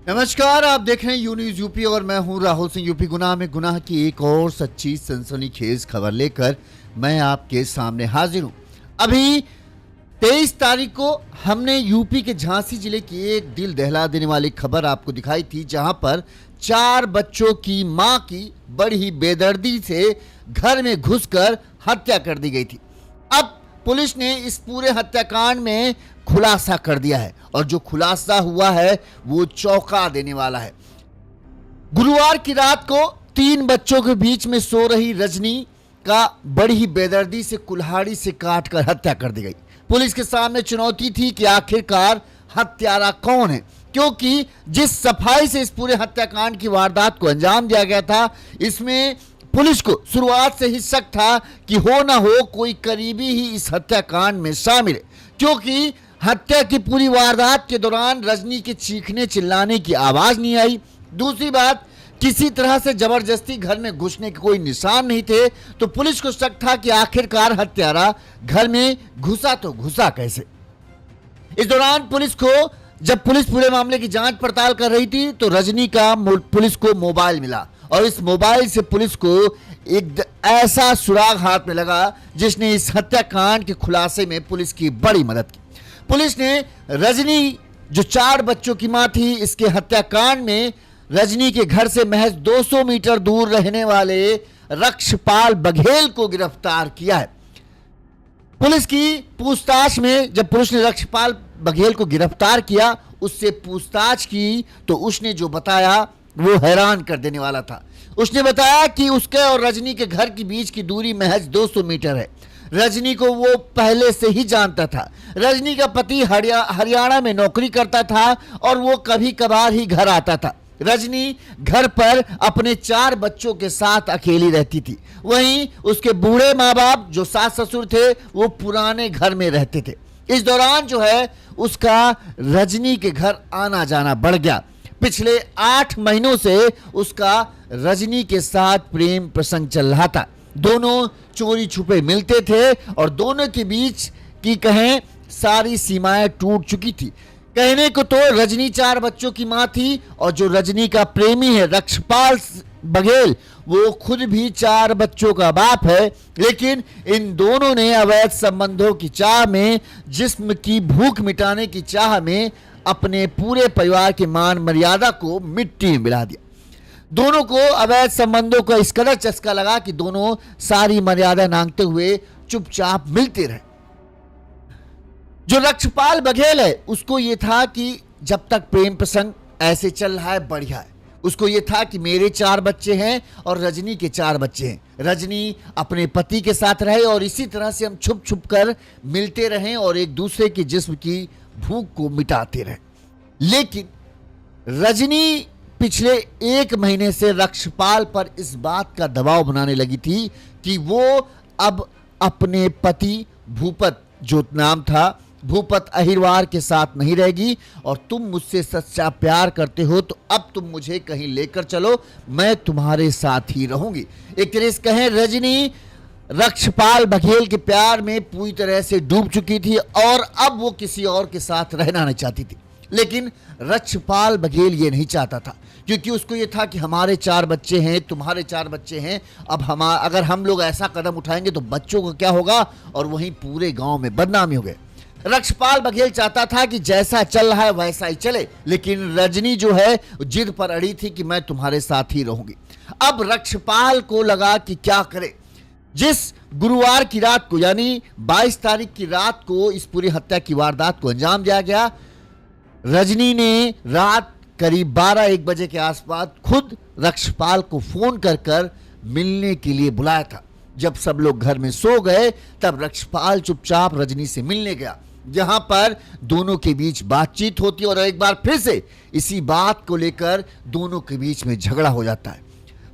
नमस्कार, आप देख रहे हैं यू न्यूज यूपी और मैं हूं राहुल सिंह। यूपी गुनाह में गुनाह की एक और सच्ची सनसनीखेज खबर लेकर मैं आपके सामने हाजिर हूं। अभी 23 तारीख को हमने यूपी के झांसी जिले की एक दिल दहला देने वाली खबर आपको दिखाई थी, जहां पर 4 बच्चों की मां की बड़ी ही बेदर्दी से घर में घुसकर हत्या कर दी गई थी। अब पुलिस ने इस पूरे हत्याकांड में खुलासा कर दिया है और जो खुलासा हुआ है वो चौंका देने वाला है। गुरुवार की रात को 3 बच्चों के बीच में सो रही रजनी का बड़ी ही बेदर्दी से कुल्हाड़ी से काटकर हत्या कर दी गई। पुलिस के सामने चुनौती थी कि आखिरकार हत्यारा कौन है, क्योंकि जिस सफाई से इस पूरे हत्याकांड की वारदात को अंजाम दिया गया था, इसमें पुलिस को शुरुआत से ही शक था कि हो ना हो कोई करीबी ही इस हत्याकांड में शामिल है, क्योंकि हत्या की पूरी वारदात के दौरान रजनी के चीखने चिल्लाने की आवाज नहीं आई। दूसरी बात, किसी तरह से जबरदस्ती घर में घुसने के कोई निशान नहीं थे, तो पुलिस को शक था कि आखिरकार हत्यारा घर में घुसा तो घुसा कैसे। इस दौरान जब पुलिस पूरे मामले की जांच पड़ताल कर रही थी तो रजनी का पुलिस को मोबाइल मिला और इस मोबाइल से पुलिस को एक ऐसा सुराग हाथ में लगा जिसने इस हत्याकांड के खुलासे में पुलिस की बड़ी मदद की। पुलिस ने रजनी, जो 4 बच्चों की मां थी, इसके हत्याकांड में रजनी के घर से महज 200 मीटर दूर रहने वाले रक्षपाल बघेल को गिरफ्तार किया है। पुलिस की पूछताछ में जब पुलिस ने रक्षपाल बघेल को गिरफ्तार किया, उससे पूछताछ की तो उसने जो बताया वो हैरान कर देने वाला था। उसने बताया कि उसके और रजनी के घर के बीच की दूरी महज 200 मीटर है। रजनी को वो पहले से ही जानता था। रजनी का पति हरियाणा में नौकरी करता था और वो कभी कभार ही घर आता था। रजनी घर पर अपने 4 बच्चों के साथ अकेली रहती थी। वहीं उसके बूढ़े माँ बाप, जो सास ससुर थे, वो पुराने घर में रहते थे। इस दौरान जो है उसका रजनी के घर आना जाना बढ़ गया। पिछले 8 महीनों से उसका रजनी के साथ प्रेम प्रसंग चल रहा था। दोनों चोरी छुपे मिलते थे और दोनों के बीच की कहें सारी सीमाएं टूट चुकी थी। कहने को तो रजनी 4 बच्चों की मां थी और जो रजनी का प्रेमी है रक्षपाल बघेल, वो खुद भी 4 बच्चों का बाप है। लेकिन इन दोनों ने अवैध संबंधों की चाह में, जिस्म की भूख मिटाने की चाह में अपने पूरे परिवार के मान मर्यादा को मिट्टी में मिला दिया। दोनों को अवैध संबंधों का इस कदर चस्का लगा कि दोनों सारी मर्यादा नांगते हुए चुपचाप मिलते रहे। जो रक्षपाल बघेल है, उसको यह था कि जब तक प्रेम प्रसंग ऐसे चल रहा है बढ़िया है। उसको यह था कि मेरे 4 बच्चे हैं और रजनी के 4 बच्चे हैं। रजनी अपने पति के साथ रहे और इसी तरह से हम छुप छुप कर मिलते रहें और एक दूसरे की जिस्म की भूख को मिटाते रहे। लेकिन रजनी पिछले 1 महीने से रक्षपाल पर इस बात का दबाव बनाने लगी थी कि वो अब अपने पति भूपत, जो नाम था, भूपत अहिरवार के साथ नहीं रहेगी और तुम मुझसे सच्चा प्यार करते हो तो अब तुम मुझे कहीं लेकर चलो, मैं तुम्हारे साथ ही रहूंगी। एक तरह से कहें, रजनी रक्षपाल बघेल के प्यार में पूरी तरह से डूब चुकी थी और अब वो किसी और के साथ रहना नहीं चाहती थी। लेकिन रक्षपाल बघेल ये नहीं चाहता था, क्योंकि उसको ये था कि हमारे 4 बच्चे हैं, तुम्हारे 4 बच्चे हैं, अब अगर हम लोग ऐसा कदम उठाएंगे तो बच्चों का क्या होगा और वहीं पूरे गांव में बदनामी हो गए। रक्षपाल बघेल चाहता था कि जैसा चल रहा है वैसा ही चले, लेकिन रजनी जो है जिद पर अड़ी थी कि मैं तुम्हारे साथ ही रहूंगी। अब रक्षपाल को लगा कि क्या करे। जिस गुरुवार की रात को, यानी 22 तारीख की रात को इस पूरी हत्या की वारदात को अंजाम दिया गया, रजनी ने रात करीब 12-1 बजे के आसपास खुद रक्षपाल को फोन कर मिलने के लिए बुलाया था। जब सब लोग घर में सो गए तब रक्षपाल चुपचाप रजनी से मिलने गया, जहां पर दोनों के बीच बातचीत होती और एक बार फिर से इसी बात को लेकर दोनों के बीच में झगड़ा हो जाता है।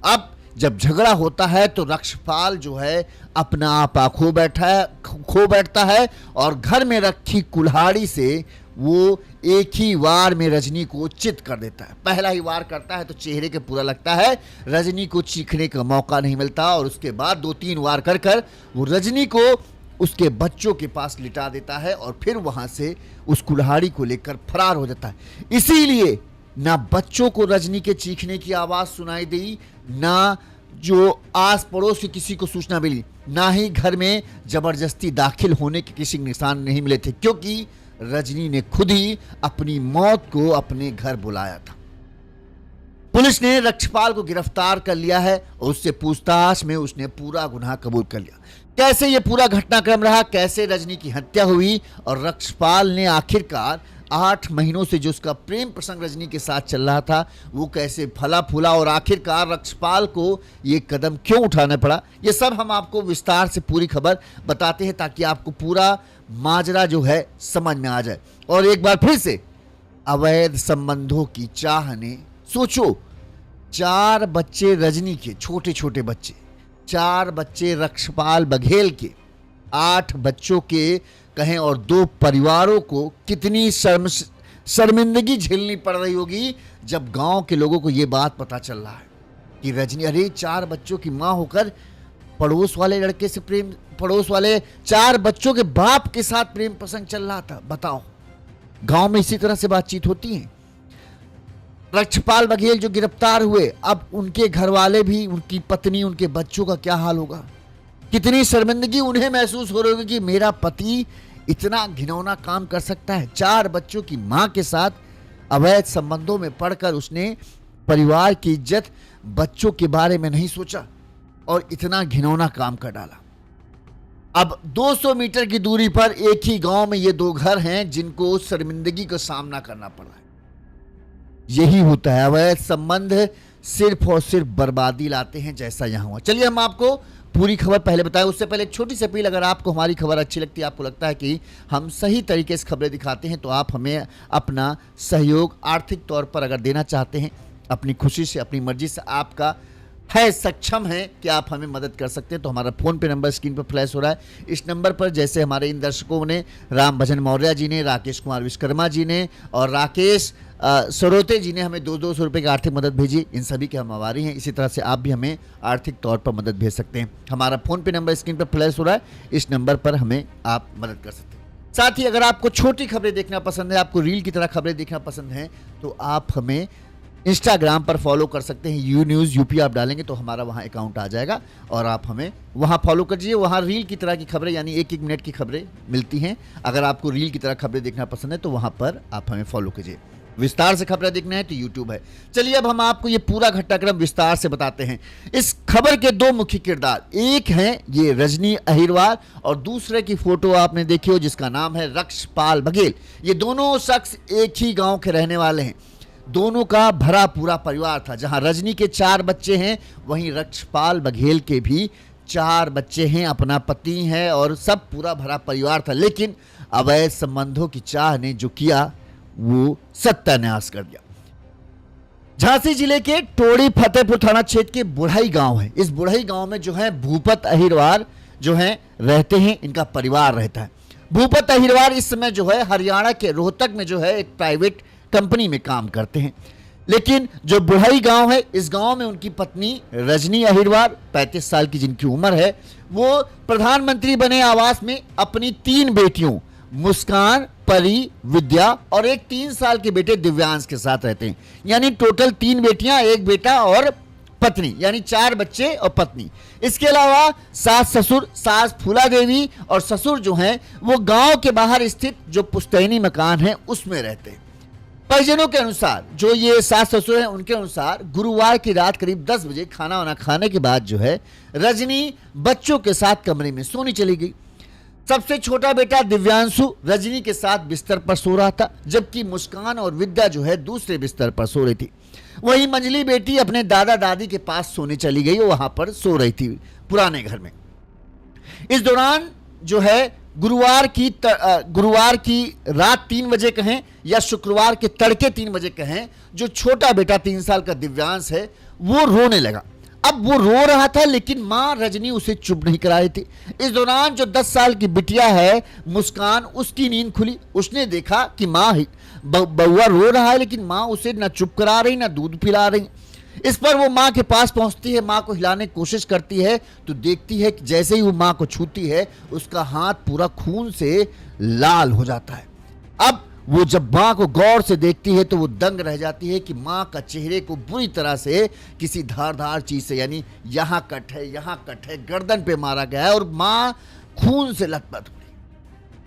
अब जब झगड़ा होता है तो रक्षपाल जो है अपना आपा खो बैठता है और घर में रखी कुल्हाड़ी से वो एक ही वार में रजनी को चित कर देता है। पहला ही वार करता है तो चेहरे के पूरा लगता है, रजनी को चीखने का मौका नहीं मिलता और उसके बाद 2-3 वार कर वो रजनी को उसके बच्चों के पास लिटा देता है और फिर वहां से उस कुल्हाड़ी को लेकर फरार हो जाता है। इसीलिए ना बच्चों को रजनी के चीखने की आवाज सुनाई दी, ना जो आस पड़ोस के किसी को सूचना मिली, ना ही घर में जबरदस्ती दाखिल होने के किसी निशान नहीं मिले थे, क्योंकि रजनी ने खुद ही अपनी मौत को अपने घर बुलाया था। पुलिस ने रक्षपाल को गिरफ्तार कर लिया है और उससे पूछताछ में उसने पूरा गुनाह कबूल कर लिया। कैसे ये पूरा घटनाक्रम रहा, कैसे रजनी की हत्या हुई और रक्षपाल ने आखिरकार 8 महीनों से जो उसका प्रेम प्रसंग रजनी के साथ चल रहा था वो कैसे फला फूला और आखिरकार रक्षपाल को ये कदम क्यों उठाना पड़ा, ये सब हम आपको विस्तार से पूरी खबर बताते हैं ताकि आपको पूरा माजरा जो है समझ में आ जाए। और एक बार फिर से अवैध संबंधों की चाह ने, सोचो 4 बच्चे रजनी के, छोटे छोटे बच्चे, 4 बच्चे रक्षपाल बघेल के, 8 बच्चों के कहें और 2 परिवारों को कितनी शर्मिंदगी झेलनी पड़ रही होगी जब गांव के लोगों को यह बात पता चल रहा है कि रजनी, अरे 4 बच्चों की मां होकर पड़ोस वाले लड़के से प्रेम, पड़ोस वाले 4 बच्चों के बाप के साथ प्रेम प्रसंग चल रहा था। बताओ, गांव में इसी तरह से बातचीत होती है। रक्षपाल बघेल जो गिरफ्तार हुए, अब उनके घर वाले भी, उनकी पत्नी, उनके बच्चों का क्या हाल होगा, कितनी शर्मिंदगी उन्हें महसूस हो रही होगी कि मेरा पति इतना घिनौना काम कर सकता है। 4 बच्चों की मां के साथ अवैध संबंधों में पड़कर उसने परिवार की इज्जत, बच्चों के बारे में नहीं सोचा और इतना घिनौना काम कर डाला। अब 200 मीटर की दूरी पर एक ही गांव में ये 2 घर हैं जिनको शर्मिंदगी का सामना करना पड़ रहा है। यही होता है, अवैध संबंध सिर्फ और सिर्फ बर्बादी लाते हैं, जैसा यहां हुआ। चलिए हम आपको पूरी खबर पहले बताएं, उससे पहले एक छोटी सी अपील, अगर आपको हमारी खबर अच्छी लगती है, आपको लगता है कि हम सही तरीके से खबरें दिखाते हैं, तो आप हमें अपना सहयोग आर्थिक तौर पर अगर देना चाहते हैं, अपनी खुशी से, अपनी मर्जी से, आपका है सक्षम है कि आप हमें मदद कर सकते हैं, तो हमारा फ़ोन पे नंबर स्क्रीन पर फ्लैश हो रहा है। इस नंबर पर जैसे हमारे इन दर्शकों ने, राम भजन मौर्य जी ने, राकेश कुमार विश्वकर्मा जी ने और राकेश सरोते जी ने हमें 200 रुपये की आर्थिक मदद भेजी, इन सभी के हम आभारी हैं। इसी तरह से आप भी हमें आर्थिक तौर पर मदद भेज सकते हैं। हमारा फ़ोन पे नंबर स्क्रीन पर फ्लैश हो रहा है, इस नंबर पर हमें आप मदद कर सकते हैं। साथ ही अगर आपको छोटी खबरें देखना पसंद है, आपको रील की तरह खबरें देखना पसंद है, तो आप हमें इंस्टाग्राम पर फॉलो कर सकते हैं। यू न्यूज़ यूपी आप डालेंगे तो हमारा वहाँ अकाउंट आ जाएगा और आप हमें वहाँ फॉलो करिए। वहाँ रील की तरह की खबरें, यानी 1-1 मिनट की खबरें मिलती हैं। अगर आपको रील की तरह खबरें देखना पसंद है तो वहाँ पर आप हमें फॉलो कीजिए। विस्तार से खबरें देखना है तो यूट्यूब है। चलिए अब हम आपको ये पूरा घटनाक्रम विस्तार से बताते हैं। इस खबर के 2 मुख्य किरदार, एक है ये रजनी अहिरवार और दूसरे की फोटो आपने देखी हो जिसका नाम है रक्षपाल बघेल। ये दोनों शख्स एक ही गांव के रहने वाले हैं। दोनों का भरा पूरा परिवार था। जहां रजनी के 4 बच्चे हैं, वहीं रक्षपाल बघेल के भी 4 बच्चे हैं, अपना पति है और सब पूरा भरा परिवार था। लेकिन अवैध संबंधों की चाह ने जो किया वो सत्यानाश कर दिया। झांसी जिले के टोड़ी फतेहपुर थाना क्षेत्र के बुढ़ाई गांव है। इस बुढ़ाई गांव में जो है भूपत अहिरवार जो है रहते हैं, इनका परिवार रहता है। भूपत अहिरवार इस समय जो है हरियाणा के रोहतक में जो है एक प्राइवेट कंपनी में काम करते हैं। लेकिन जो बुढ़ाई गांव है, इस गांव में उनकी पत्नी रजनी अहिरवार 35 साल की जिनकी उम्र है, वो प्रधानमंत्री बने आवास में अपनी 3 बेटियों मुस्कान, परी, विद्या और एक 3 साल के बेटे दिव्यांश के साथ रहते हैं। यानी टोटल 3 बेटियां, 1 बेटा और पत्नी, यानी 4 बच्चे और पत्नी। इसके अलावा सास ससुर, सास फूला देवी और ससुर जो हैं वो गांव के बाहर स्थित जो पुश्तैनी मकान है उसमें रहते हैं। परिजनों के अनुसार, जो ये सास ससुर हैं उनके अनुसार, गुरुवार की रात करीब 10 बजे खाना वाना खाने के बाद जो है रजनी बच्चों के साथ कमरे में सोने चली गई। सबसे छोटा बेटा दिव्यांशु रजनी के साथ बिस्तर पर सो रहा था, जबकि मुस्कान और विद्या जो है दूसरे बिस्तर पर सो रही थी। वहीं मंझली बेटी अपने दादा दादी के पास सोने चली गई, वहां पर सो रही थी पुराने घर में। इस दौरान जो है गुरुवार की रात 3 बजे कहें या शुक्रवार के तड़के 3 बजे कहें, जो छोटा बेटा 3 साल का दिव्यांश है वो रोने लगा। अब वो रो रहा था लेकिन मां रजनी उसे चुप नहीं करा रही थी। इस दौरान जो 10 साल की बिटिया है मुस्कान, उसकी नींद खुली। उसने देखा कि मां बउआ रो रहा है लेकिन मां उसे ना चुप करा रही ना दूध पिला रही। इस पर वो मां के पास पहुंचती है, मां को हिलाने की कोशिश करती है तो देखती है कि जैसे ही वो मां को छूती है उसका हाथ पूरा खून से लाल हो जाता है। अब वो जब माँ को गौर से देखती है तो वो दंग रह जाती है कि माँ का चेहरे को बुरी तरह से किसी धारदार चीज से, यानी यहाँ कट है, गर्दन पे मारा गया है और माँ खून से लथपथ हुई।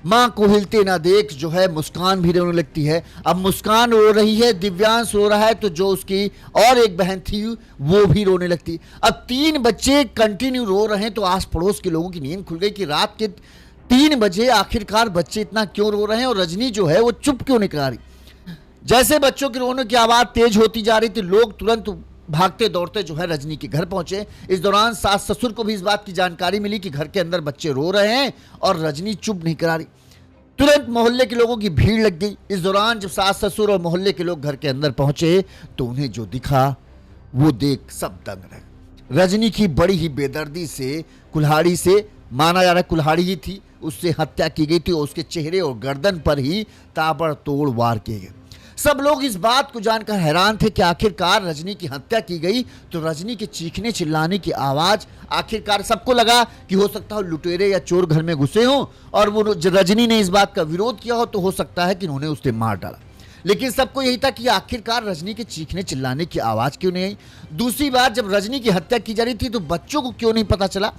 माँ को हिलते ना देख जो है मुस्कान भी रोने लगती है। अब मुस्कान रो रही है, दिव्यांश रो रहा है, तो जो उसकी और एक बहन थी वो भी रोने लगती। अब 3 बच्चे कंटिन्यू रो रहे हैं तो आस पड़ोस के लोगों की नींद खुल गई कि रात के 3 बजे आखिरकार बच्चे इतना क्यों रो रहे हैं और रजनी जो है वो चुप क्यों नहीं करा रही। जैसे बच्चों की रोने की आवाज तेज होती जा रही थी, लोग तुरंत भागते दौड़ते जो है रजनी के घर पहुंचे। इस दौरान सास ससुर को भी इस बात की जानकारी मिली कि घर के अंदर बच्चे रो रहे हैं और रजनी चुप नहीं करा रही। तुरंत मोहल्ले के लोगों की भीड़ लग गई। इस दौरान जब सास ससुर और मोहल्ले के लोग घर के अंदर पहुंचे तो उन्हें जो दिखा वो देख सब दंग रहे। रजनी की बड़ी ही बेदर्दी से, कुल्हाड़ी से, माना जा रहा है कुल्हाड़ी ही थी, उससे हत्या की गई थी और उसके चेहरे और गर्दन पर ही ताबड़तोड़ वार किए गए। सब लोग इस बात को जानकर हैरान थे कि आखिरकार रजनी की हत्या की गई। तो रजनी के चीखने चिल्लाने की आवाज, आखिरकार सबको लगा कि हो सकता है लुटेरे या चोर घर में घुसे हों और वो रजनी ने इस बात का विरोध किया हो, तो हो सकता है कि उन्होंने उसे मार डाला। लेकिन सबको यही था कि आखिरकार रजनी के चीखने चिल्लाने की आवाज क्यों नहीं आई। दूसरी बात, जब रजनी की हत्या की जा रही थी तो बच्चों को क्यों नहीं पता चला।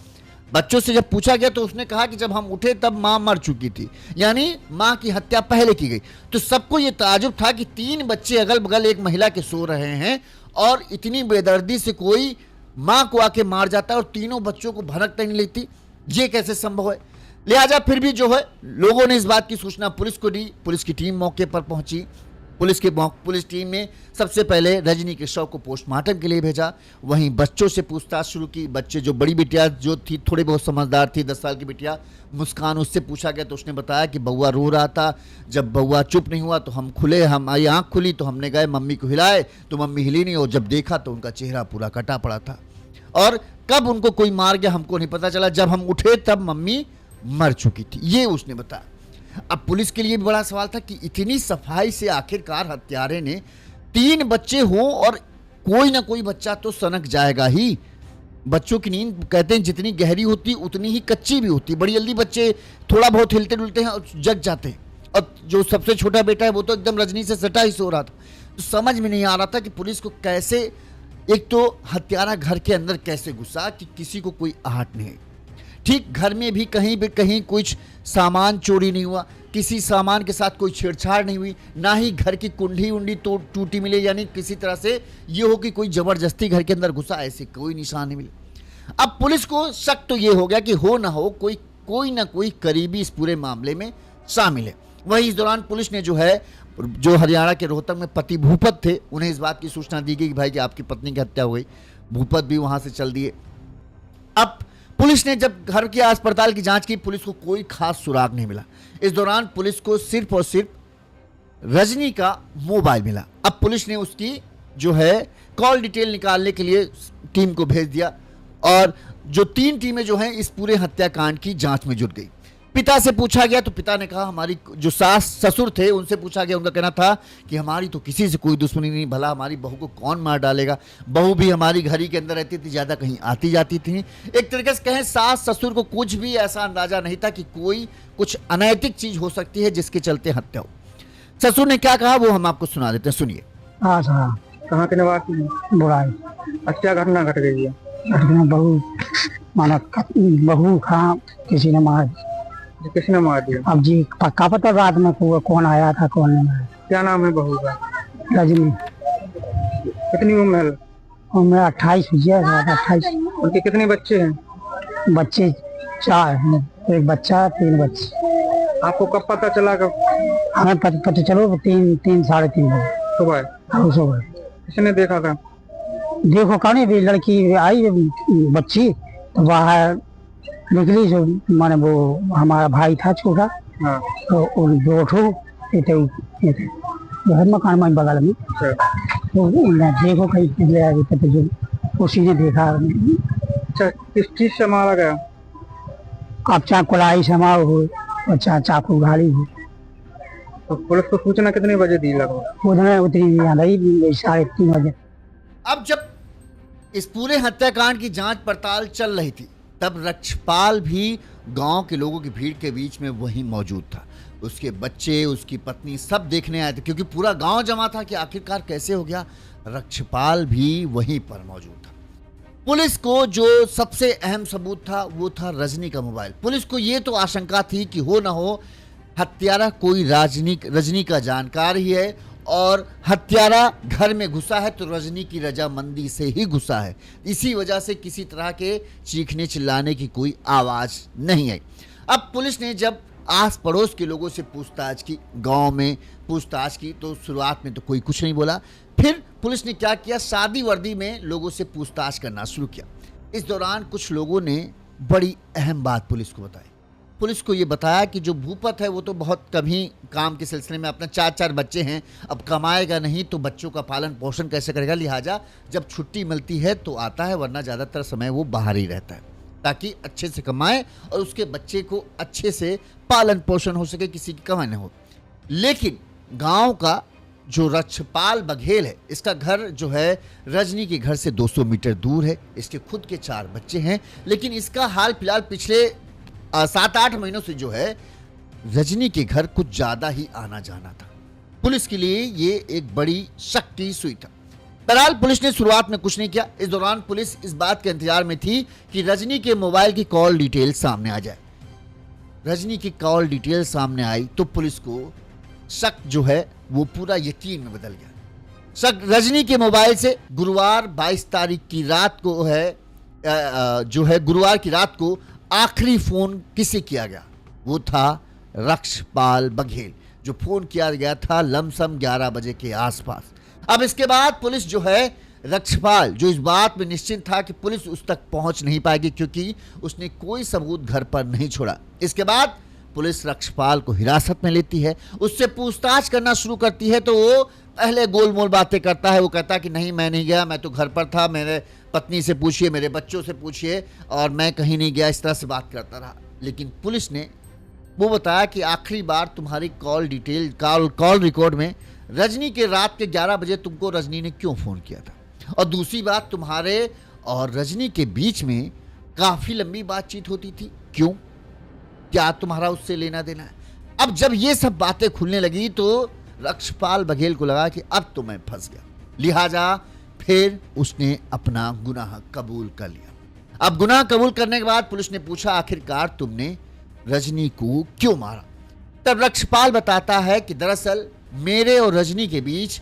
बच्चों से जब पूछा गया तो उसने कहा कि जब हम उठे तब मां मर चुकी थी, यानी मां की हत्या पहले की गई। तो सबको यह ताजुब था कि 3 बच्चे अगल बगल एक महिला के सो रहे हैं और इतनी बेदर्दी से कोई मां को आके मार जाता है और तीनों बच्चों को भनक नहीं लेती, ये कैसे संभव है। लिहाजा फिर भी जो है लोगों ने इस बात की सूचना पुलिस को दी। पुलिस की टीम मौके पर पहुंची। पुलिस टीम ने सबसे पहले रजनी के शव को पोस्टमार्टम के लिए भेजा। वहीं बच्चों से पूछताछ शुरू की। बच्चे जो बड़ी बिटिया जो थी थोड़ी बहुत समझदार थी, 10 साल की बिटिया मुस्कान, उससे पूछा गया तो उसने बताया कि बउआ रो रहा था। जब बउआ चुप नहीं हुआ तो हमारी आंख खुली तो हमने गए मम्मी को हिलाए तो मम्मी हिली नहीं और जब देखा तो उनका चेहरा पूरा कटा पड़ा था और कब उनको कोई मार गया हमको नहीं पता चला। जब हम उठे तब मम्मी मर चुकी थी, ये उसने बताया। अब पुलिस के लिए भी बड़ा सवाल था कि इतनी सफाई से आखिरकार हत्यारे ने 3 बच्चे हों और कोई ना कोई बच्चा तो सनक जाएगा ही। बच्चों की नींद कहते हैं जितनी गहरी होती उतनी ही कच्ची भी होती। बड़ी जल्दी बच्चे थोड़ा बहुत हिलते डुलते हैं और जग जाते हैं। और जो सबसे छोटा बेटा है वो तो एकदम रजनी से सटा ही सो रहा था। तो समझ में नहीं आ रहा था कि पुलिस को कैसे, एक तो हत्यारा घर के अंदर कैसे घुसा कि किसी को कोई आहट नहीं। ठीक घर में भी कहीं कुछ सामान चोरी नहीं हुआ, किसी सामान के साथ कोई छेड़छाड़ नहीं हुई, ना ही घर की कुंडी उंडी टूटी मिले, यानी किसी तरह से ये हो कि कोई जबरदस्ती घर के अंदर घुसा, ऐसे कोई निशान नहीं मिले। अब पुलिस को शक तो ये हो गया कि हो ना हो कोई ना कोई करीबी इस पूरे मामले में शामिल है। वहीं इस दौरान पुलिस ने जो हरियाणा के रोहतक में पति भूपत थे, उन्हें इस बात की सूचना दी गई कि भाई कि आपकी पत्नी की हत्या हो गई। भूपत भी वहां से चल दिए। अब पुलिस ने जब घर की आस पड़ताल की जांच की, पुलिस को कोई खास सुराग नहीं मिला। इस दौरान पुलिस को सिर्फ और सिर्फ रजनी का मोबाइल मिला। अब पुलिस ने उसकी जो है कॉल डिटेल निकालने के लिए टीम को भेज दिया और जो 3 टीमें जो हैं इस पूरे हत्याकांड की जांच में जुट गई। पिता से पूछा गया तो पिता ने कहा, हमारी जो सास ससुर थे उनसे पूछा गया, उनका कहना था कि हमारी तो किसी से कोई दुश्मनी नहीं, भला हमारी बहू को कौन मार डालेगा। बहू भी हमारी घर ही के अंदर रहती थी, ज़्यादा कहीं आती जाती थी। एक तरीके से कहें सास ससुर को कुछ भी ऐसा अंदाजा नहीं था कि कोई कुछ अनैतिक चीज हो सकती है जिसके चलते हत्या हो। ससुर ने क्या कहा वो हम आपको सुना देते हैं, सुनिए। कहाँ के निवासी? बुराई। क्या घटना घट गई है? बहू खा किसी ने मार दिया। अब जी पक्का पता रात में कौन आया था कौन नहीं आया। क्या नाम है बहू का? रजनी। कितनी उम्र है? उम्र 28 है। 28। उनके कितने बच्चे हैं? बच्चे 4 हैं, एक बच्चा 3 बच्चे। आपको कब पता चला? हमें पता चलो 3 साढ़े 3 बजे सुबह। किसने देखा था? देखो कौन भी लड़की आई बच्ची तो बाहर निकली, जो माने वो हमारा भाई था छोटा। हाँ। तो दो ठो मकान में बगल में तो देखो कहीं उसी ने देखा। अच्छा, किस चीज से मारा गया? अब चाहे कुलाई से मारो हो और चाहे चाकू घाड़ी हो। तो पुलिस को सूचना कितने बजे दी? लगभग उतनी 3:30 बजे। अब जब इस पूरे हत्याकांड की जांच पड़ताल चल रही थी तब रक्षपाल भी गांव के लोगों की भीड़ के बीच में वहीं मौजूद था। उसके बच्चे, उसकी पत्नी सब देखने आए थे, क्योंकि पूरा गांव जमा था कि आखिरकार कैसे हो गया। रक्षपाल भी वहीं पर मौजूद था। पुलिस को जो सबसे अहम सबूत था वो था रजनी का मोबाइल। पुलिस को ये तो आशंका थी कि हो ना हो हत्यारा कोई रजनी का जानकार ही है, और हत्यारा घर में घुसा है तो रजनी की रजामंदी से ही घुसा है। इसी वजह से किसी तरह के चीखने चिल्लाने की कोई आवाज नहीं आई। अब पुलिस ने जब आस पड़ोस के लोगों से पूछताछ की, गांव में पूछताछ की, तो शुरुआत में तो कोई कुछ नहीं बोला। फिर पुलिस ने क्या किया, सादी वर्दी में लोगों से पूछताछ करना शुरू किया। इस दौरान कुछ लोगों ने बड़ी अहम बात पुलिस को बताई। पुलिस को ये बताया कि जो भूपत है वो तो बहुत कभी काम के सिलसिले में, अपना 4 बच्चे हैं, अब कमाएगा नहीं तो बच्चों का पालन पोषण कैसे करेगा, लिहाजा जब छुट्टी मिलती है तो आता है, वरना ज़्यादातर समय वो बाहर ही रहता है ताकि अच्छे से कमाए और उसके बच्चे को अच्छे से पालन पोषण हो सके, किसी की कमाई न हो। लेकिन गांव का जो रक्षपाल बघेल है, इसका घर जो है रजनी के घर से 200 मीटर दूर है। इसके खुद के 4 बच्चे हैं, लेकिन इसका हाल फिलहाल पिछले 7-8 महीनों से जो है रजनी के घर कुछ ज्यादा ही आना जाना था। पुलिस के लिए ये एक बड़ी शक की सुई था। बहरहाल पुलिस ने शुरुआत में कुछ नहीं किया। इस दौरान पुलिस इस बात के इंतजार में थी कि रजनी के मोबाइल की कॉल डिटेल सामने आ जाए। रजनी की कॉल डिटेल सामने आई तो पुलिस को शक जो है वो पूरा यकीन में बदल गया। शक रजनी के मोबाइल से गुरुवार 22 तारीख की रात को गुरुवार की रात को आखिरी फोन किसे किया गया, वो था रक्षपाल बघेल, जो फोन किया गया था लमसम 11 बजे के आसपास। अब इसके बाद पुलिस जो है रक्षपाल, जो इस बात में निश्चिंत था कि पुलिस उस तक पहुंच नहीं पाएगी क्योंकि उसने कोई सबूत घर पर नहीं छोड़ा। इसके बाद पुलिस रक्षपाल को हिरासत में लेती है, उससे पूछताछ करना शुरू करती है। तो वो पहले गोलमोल बातें करता है। वो कहता है कि नहीं, मैं नहीं गया, मैं तो घर पर था, मेरे पत्नी से पूछिए, मेरे बच्चों से पूछिए, और मैं कहीं नहीं गया, इस तरह से बात करता रहा। लेकिन पुलिस ने वो बताया कि आखिरी बार तुम्हारी कॉल रिकॉर्ड में रजनी के रात के 11 बजे तुमको रजनी ने क्यों फ़ोन किया था, और दूसरी बात, तुम्हारे और रजनी के बीच में काफ़ी लंबी बातचीत होती थी, क्यों, क्या तुम्हारा उससे लेना देना है। अब जब ये सब बातें खुलने लगी तो रक्षपाल बघेल को लगा कि अब तो मैं फंस गया, लिहाजा फिर उसने अपना गुनाह कबूल कर लिया। अब गुनाह कबूल करने के बाद पुलिस ने पूछा, आखिरकार तुमने रजनी को क्यों मारा। तब रक्षपाल बताता है कि दरअसल मेरे और रजनी के बीच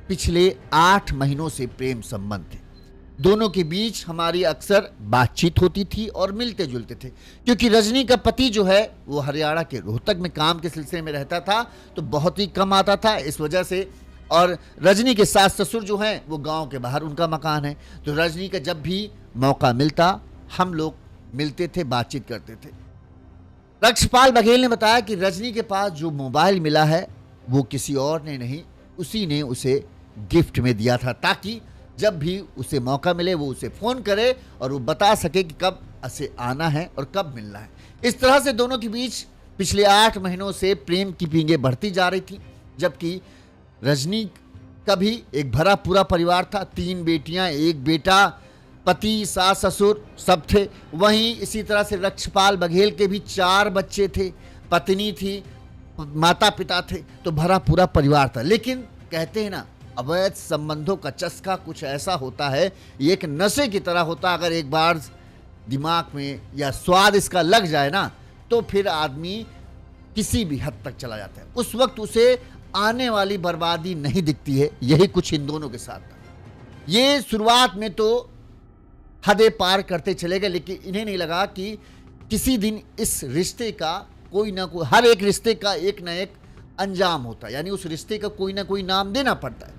पिछले 8 महीनों से प्रेम संबंध थे। दोनों के बीच हमारी अक्सर बातचीत होती थी और मिलते जुलते थे, क्योंकि रजनी का पति जो है वो हरियाणा के रोहतक में काम के सिलसिले में रहता था, तो बहुत ही कम आता था इस वजह से। और रजनी के सास ससुर जो हैं वो गांव के बाहर उनका मकान है, तो रजनी का जब भी मौका मिलता हम लोग मिलते थे, बातचीत करते थे। रक्षपाल बघेल ने बताया कि रजनी के पास जो मोबाइल मिला है वो किसी और ने नहीं, उसी ने उसे गिफ्ट में दिया था, ताकि जब भी उसे मौका मिले वो उसे फ़ोन करे और वो बता सके कि कब उसे आना है और कब मिलना है। इस तरह से दोनों के बीच पिछले 8 महीनों से प्रेम की पींगें बढ़ती जा रही थी। जबकि रजनी का भी एक भरा पूरा परिवार था, 3 बेटियां, 1 बेटा, पति, सास ससुर सब थे। वहीं इसी तरह से रक्षपाल बघेल के भी 4 बच्चे थे, पत्नी थी, माता पिता थे, तो भरा पूरा परिवार था। लेकिन कहते हैं ना, अवैध संबंधों का चस्का कुछ ऐसा होता है, ये एक नशे की तरह होता है। अगर एक बार दिमाग में या स्वाद इसका लग जाए ना, तो फिर आदमी किसी भी हद तक चला जाता है। उस वक्त उसे आने वाली बर्बादी नहीं दिखती है। यही कुछ इन दोनों के साथ था। ये शुरुआत में तो हदें पार करते चले गए, लेकिन इन्हें नहीं लगा कि किसी दिन इस रिश्ते का कोई ना कोई, हर एक रिश्ते का एक ना एक अंजाम होता है, यानी उस रिश्ते का कोई ना कोई नाम देना पड़ता है।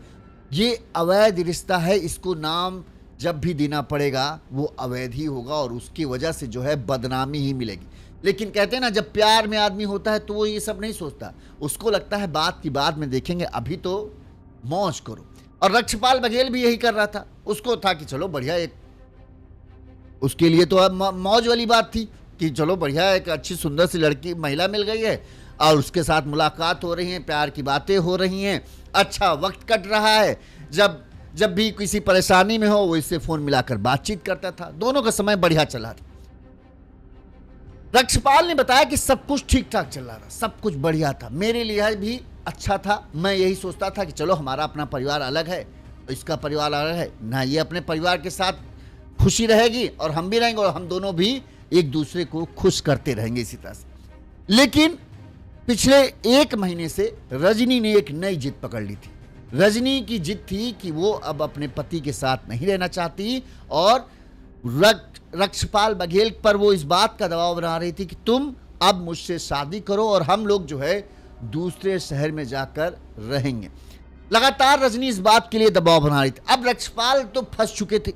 ये अवैध रिश्ता है, इसको नाम जब भी देना पड़ेगा वो अवैध ही होगा और उसकी वजह से जो है बदनामी ही मिलेगी। लेकिन कहते हैं ना, जब प्यार में आदमी होता है तो वो ये सब नहीं सोचता, उसको लगता है बात की बाद में देखेंगे, अभी तो मौज करो। और रक्षपाल बघेल भी यही कर रहा था। उसको था कि चलो बढ़िया, एक उसके लिए तो अब मौज वाली बात थी कि चलो बढ़िया, एक अच्छी सुंदर सी लड़की महिला मिल गई है और उसके साथ मुलाकात हो रही है, प्यार की बातें हो रही हैं, अच्छा वक्त कट रहा है। जब भी किसी परेशानी में हो वो इससे फ़ोन मिलाकर बातचीत करता था। दोनों का समय बढ़िया चला था। रक्षपाल ने बताया कि सब कुछ ठीक ठाक चल रहा था, सब कुछ बढ़िया था, मेरे लिए भी अच्छा था। मैं यही सोचता था कि चलो हमारा अपना परिवार अलग है, इसका परिवार अलग है ना, ये अपने परिवार के साथ खुशी रहेगी और हम भी रहेंगे और हम दोनों भी एक दूसरे को खुश करते रहेंगे इसी तरह से। लेकिन पिछले 1 महीने से रजनी ने एक नई जिद पकड़ ली थी। रजनी की जिद थी कि वो अब अपने पति के साथ नहीं रहना चाहती और रक्षपाल बघेल पर वो इस बात का दबाव बना रही थी कि तुम अब मुझसे शादी करो और हम लोग जो है दूसरे शहर में जाकर रहेंगे। लगातार रजनी इस बात के लिए दबाव बना रही थी। अब रक्षपाल तो फंस चुके थे,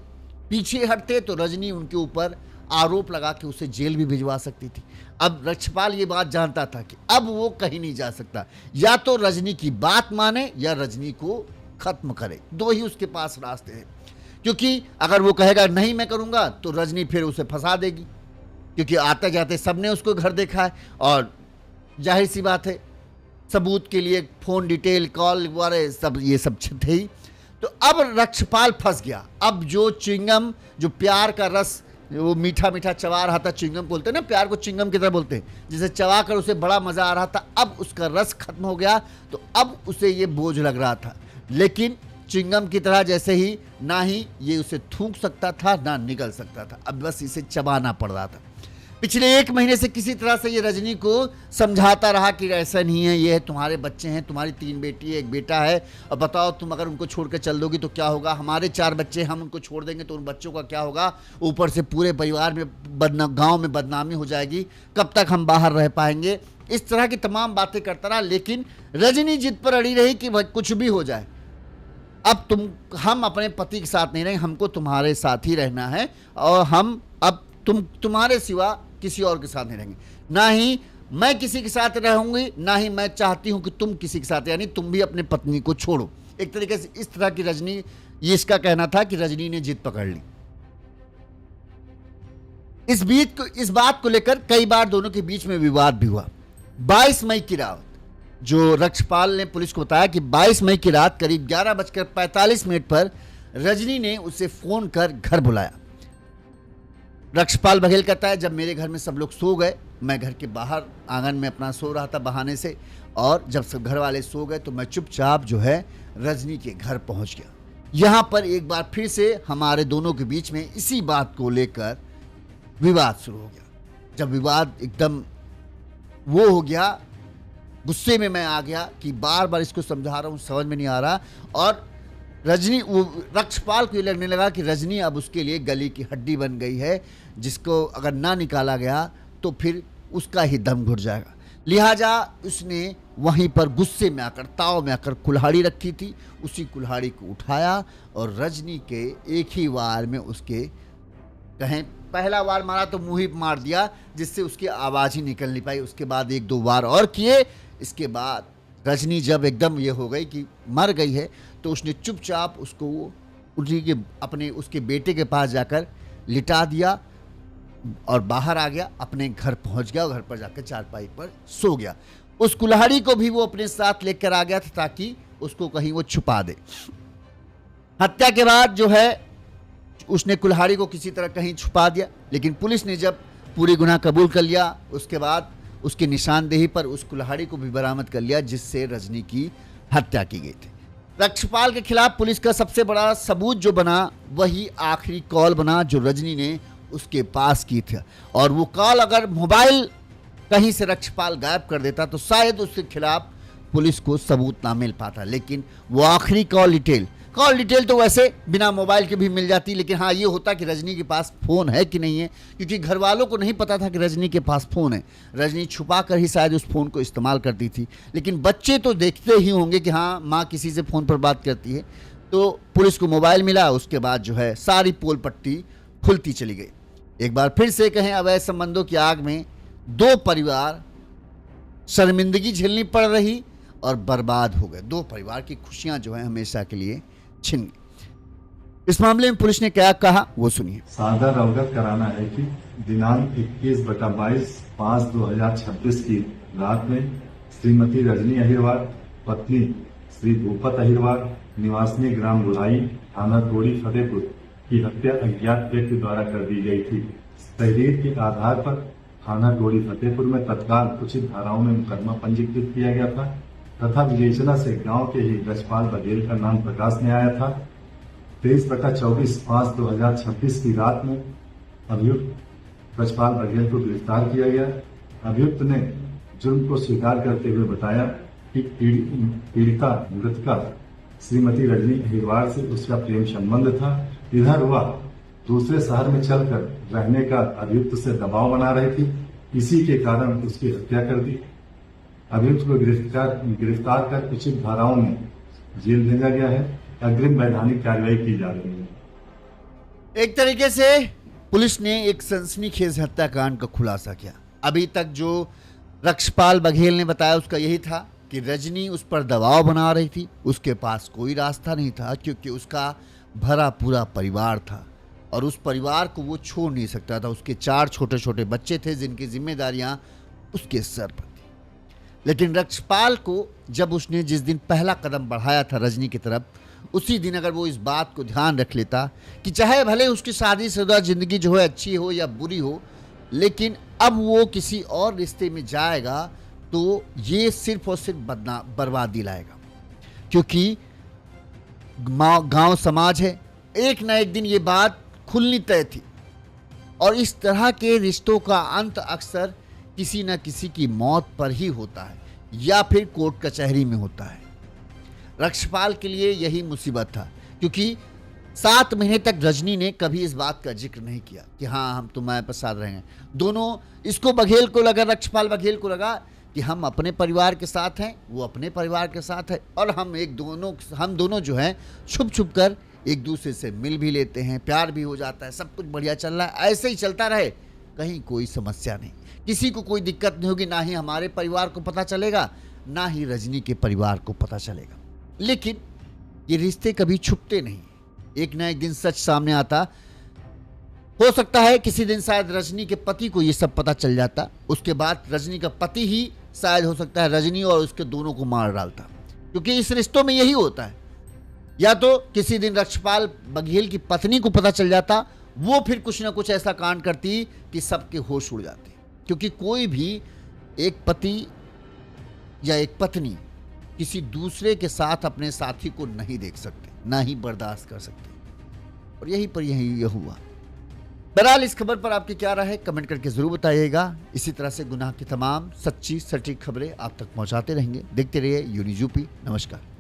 पीछे हटते तो रजनी उनके ऊपर आरोप लगा के उसे जेल भी भिजवा सकती थी। अब रक्षपाल ये बात जानता था कि अब वो कहीं नहीं जा सकता, या तो रजनी की बात माने या रजनी को खत्म करे, 2 ही उसके पास रास्ते हैं। क्योंकि अगर वो कहेगा नहीं मैं करूंगा तो रजनी फिर उसे फंसा देगी, क्योंकि आते जाते सबने उसको घर देखा है और जाहिर सी बात है सबूत के लिए फोन डिटेल कॉल वगैरह सब ये सब थे ही। तो अब रक्षपाल फंस गया। अब जो चिंगम, जो प्यार का रस, वो मीठा मीठा चबा रहा था, चिंगम बोलते हैं ना, प्यार को चिंगम की तरह बोलते हैं, जिसे चबा कर उसे बड़ा मजा आ रहा था, अब उसका रस खत्म हो गया तो अब उसे ये बोझ लग रहा था। लेकिन चिंगम की तरह जैसे ही ना ही ये उसे थूक सकता था ना निगल सकता था, अब बस इसे चबाना पड़ रहा था। पिछले 1 महीने से किसी तरह से ये रजनी को समझाता रहा कि ऐसा नहीं है, ये तुम्हारे बच्चे हैं, तुम्हारी 3 बेटी है 1 बेटा है, और बताओ तुम अगर उनको छोड़ कर चल दोगी तो क्या होगा, हमारे 4 बच्चे हम उनको छोड़ देंगे तो उन बच्चों का क्या होगा, ऊपर से पूरे परिवार में गांव में बदनामी हो जाएगी, कब तक हम बाहर रह पाएंगे। इस तरह की तमाम बातें करता रहा। लेकिन रजनी जिद पर अड़ी रही कि कुछ भी हो जाए, अब हम अपने पति के साथ नहीं रहेंगे, हमको तुम्हारे साथ ही रहना है और हम अब तुम्हारे सिवा किसी और के साथ नहीं रहेंगे, ना ही मैं किसी के साथ रहूंगी, ना ही मैं चाहती हूं कि तुम किसी के साथ, यानी तुम भी अपने पत्नी को छोड़ो। एक तरीके से इस तरह की रजनी, ये इसका कहना था कि रजनी ने जिद पकड़ ली। इस बात को लेकर कई बार दोनों के बीच में विवाद भी हुआ। 22 मई की रात, जो रक्षपाल ने पुलिस को बताया कि 22 मई की रात करीब 11:45 पर रजनी ने उसे फोन कर घर बुलाया। रक्षपाल बघेल कहता है जब मेरे घर में सब लोग सो गए, मैं घर के बाहर आंगन में अपना सो रहा था बहाने से, और जब सब घर वाले सो गए तो मैं चुपचाप जो है रजनी के घर पहुंच गया। यहां पर एक बार फिर से हमारे दोनों के बीच में इसी बात को लेकर विवाद शुरू हो गया। जब विवाद एकदम वो हो गया, गुस्से में मैं आ गया कि बार बार इसको समझा रहा हूं, समझ में नहीं आ रहा, और रक्षपाल को ये लगने लगा कि रजनी अब उसके लिए गली की हड्डी बन गई है, जिसको अगर ना निकाला गया तो फिर उसका ही दम घुट जाएगा। लिहाजा उसने वहीं पर गुस्से में आकर, ताव में आकर कुल्हाड़ी रखी थी, उसी कुल्हाड़ी को उठाया और रजनी के एक ही वार में उसके कहें पहला वार मारा तो मुंह ही मार दिया, जिससे उसकी आवाज़ ही निकल नहीं पाई। उसके बाद 1-2 वार और किए। इसके बाद रजनी जब एकदम ये हो गई कि मर गई है तो उसने चुपचाप उसको उसके बेटे के पास जाकर लिटा दिया और बाहर आ गया, अपने घर पहुंच गया और घर पर जाकर चारपाई पर सो गया। उस कुल्हाड़ी को भी वो अपने साथ लेकर आ गया था ताकि उसको कहीं वो छुपा दे। हत्या के बाद जो है उसने कुल्हाड़ी को किसी तरह कहीं छुपा दिया, लेकिन पुलिस ने जब पूरी गुनाह कबूल कर लिया उसके बाद उसकी निशानदेही पर उस कुल्हाड़ी को भी बरामद कर लिया जिससे रजनी की हत्या की गई थी। रक्षपाल के खिलाफ पुलिस का सबसे बड़ा सबूत जो बना वही आखिरी कॉल बना जो रजनी ने उसके पास की थी, और वो कॉल अगर मोबाइल कहीं से रक्षपाल गायब कर देता तो शायद उसके खिलाफ पुलिस को सबूत ना मिल पाता। लेकिन वो आखिरी कॉल डिटेल तो वैसे बिना मोबाइल के भी मिल जाती, लेकिन हाँ ये होता कि रजनी के पास फ़ोन है कि नहीं है, क्योंकि घर वालों को नहीं पता था कि रजनी के पास फ़ोन है। रजनी छुपा कर ही शायद उस फ़ोन को इस्तेमाल करती थी, लेकिन बच्चे तो देखते ही होंगे कि हाँ माँ किसी से फ़ोन पर बात करती है। तो पुलिस को मोबाइल मिला, उसके बाद जो है सारी पोल पट्टी खुलती चली गई। एक बार फिर से कहें अवैध संबंधों की आग में 2 परिवार शर्मिंदगी झेलनी पड़ रही और बर्बाद हो गए। 2 परिवार की खुशियां जो है हमेशा के लिए छिन गई। इस मामले में पुलिस ने क्या कहा वो सुनिए। सादर अवगत कराना है कि दिनांक 21/22/5/2026 की रात में श्रीमती रजनी अहिरवार पत्नी श्री भूपत अहिरवार निवासनी ग्राम बुलाई थाना तोड़ी फतेहपुर की हत्या अज्ञात व्यक्ति द्वारा कर दी गई थी। तहरीर के आधार पर थाना डोरी फतेहपुर में तत्काल उचित धाराओं में मुकदमा पंजीकृत किया गया था तथा विवेचना से गांव के ही ब्रजपाल बघेल का नाम प्रकाश में आया था। 23/24/5/2026 की रात में अभियुक्त ब्रजपाल बघेल को गिरफ्तार किया गया। अभियुक्त ने जुर्म को स्वीकार करते हुए बताया कि पीड़िता मृतका श्रीमती रजनी अहिरवार से उसका प्रेम संबंध था। इधर वह दूसरे शहर में चलकर रहने का अभियुक्त से दबाव बना रही थी, इसी के कारण उसकी हत्या कर दी। अभियुक्त को गिरफ्तार कर उचित धाराओं में जेल भेजा गया है। अग्रिम वैधानिक कार्रवाई की जा रही है। एक तरीके से पुलिस ने एक सनसनीखेज हत्याकांड का खुलासा किया। अभी तक जो रक्षपाल बघेल ने बताया उसका यही था कि रजनी उस पर दबाव बना रही थी, उसके पास कोई रास्ता नहीं था क्योंकि उसका भरा पूरा परिवार था और उस परिवार को वो छोड़ नहीं सकता था। उसके 4 छोटे छोटे बच्चे थे जिनकी जिम्मेदारियां उसके सर पर थी। लेकिन रक्षपाल को जब उसने जिस दिन पहला कदम बढ़ाया था रजनी की तरफ, उसी दिन अगर वो इस बात को ध्यान रख लेता कि चाहे भले उसकी शादीशुदा जिंदगी जो है अच्छी हो या बुरी हो, लेकिन अब वो किसी और रिश्ते में जाएगा तो ये सिर्फ और सिर्फ बर्बादी लाएगा। क्योंकि गांव समाज है, एक ना एक दिन ये बात खुलनी तय थी और इस तरह के रिश्तों का अंत अक्सर किसी न किसी की मौत पर ही होता है या फिर कोर्ट कचहरी में होता है। रक्षपाल के लिए यही मुसीबत था क्योंकि 7 महीने तक रजनी ने कभी इस बात का जिक्र नहीं किया कि हाँ हम तुम्हारे साथ रहेंगे। दोनों इसको बघेल को लगा, रक्षपाल बघेल को लगा कि हम अपने परिवार के साथ हैं, वो अपने परिवार के साथ है और हम दोनों जो हैं छुप छुप कर एक दूसरे से मिल भी लेते हैं, प्यार भी हो जाता है, सब कुछ बढ़िया चल रहा है, ऐसे ही चलता रहे, कहीं कोई समस्या नहीं, किसी को कोई दिक्कत नहीं होगी, ना ही हमारे परिवार को पता चलेगा ना ही रजनी के परिवार को पता चलेगा। लेकिन ये रिश्ते कभी छुपते नहीं, एक ना एक दिन सच सामने आता। हो सकता है किसी दिन शायद रजनी के पति को ये सब पता चल जाता, उसके बाद रजनी का पति ही शायद हो सकता है रजनी और उसके दोनों को मार डालता, क्योंकि इस रिश्तों में यही होता है। या तो किसी दिन रक्षपाल बघेल की पत्नी को पता चल जाता, वो फिर कुछ ना कुछ ऐसा कांड करती कि सबके होश उड़ जाते, क्योंकि कोई भी एक पति या एक पत्नी किसी दूसरे के साथ अपने साथी को नहीं देख सकते, ना ही बर्दाश्त कर सकते, और यही हुआ। बहरहाल इस खबर पर आपकी क्या राय है कमेंट करके जरूर बताइएगा। इसी तरह से गुनाह की तमाम सच्ची सटीक खबरें आप तक पहुंचाते रहेंगे। देखते रहिए यूनिज़ यूपी। नमस्कार।